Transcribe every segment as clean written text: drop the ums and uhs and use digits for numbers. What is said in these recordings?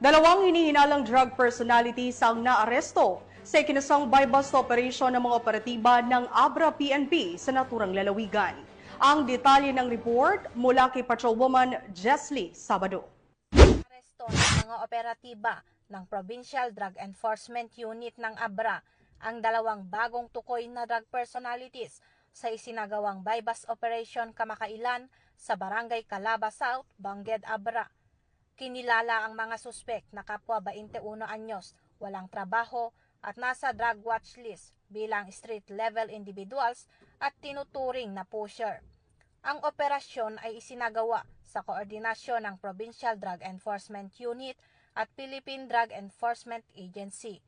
Dalawang hinihinalang drug personalities ang naaresto sa ikinasang buy-bust operation ng mga operatiba ng Abra PNP sa naturang lalawigan. Ang detalye ng report mula kay Patrolwoman Jesly Sabado. Aresto ng mga operatiba ng Provincial Drug Enforcement Unit ng Abra ang dalawang bagong tukoy na drug personalities sa isinagawang buy-bust operation kamakailan sa Barangay Calaba South, Bangged, Abra. Kinilala ang mga suspek na kapwa 21 anyos, walang trabaho at nasa drug watch list bilang street-level individuals at tinuturing na pusher. Ang operasyon ay isinagawa sa koordinasyon ng Provincial Drug Enforcement Unit at Philippine Drug Enforcement Agency.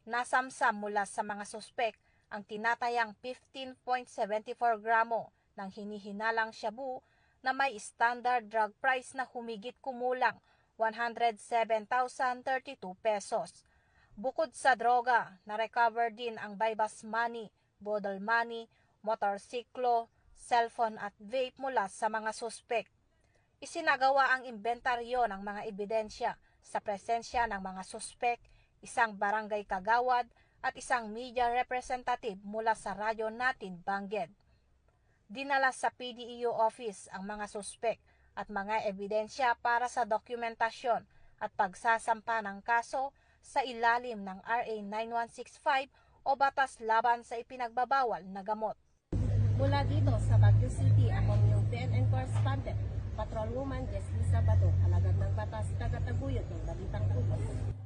Nasamsam mula sa mga suspek ang tinatayang 15.74 gramo ng hinihinalang shabu na may standard drug price na humigit kumulang 107,032 pesos. Bukod sa droga, na-recover din ang buy-bust money, bodle money, motorsiklo, cellphone at vape mula sa mga suspek. Isinagawa ang inventaryo ng mga ebidensya sa presensya ng mga suspek, isang barangay kagawad at isang media representative mula sa radyo natin Bangged. Dinala sa PDEO office ang mga suspek at mga ebidensya para sa dokumentasyon at pagsasampa ng kaso sa ilalim ng RA 9165 o Batas Laban sa Ipinagbabawal na Gamot. Mula dito sa Baguio City, ako yung PNN correspondent, Patrolwoman Jesly Sabado, alagad ng batas, taga-taguyod ng Balitang Pulos.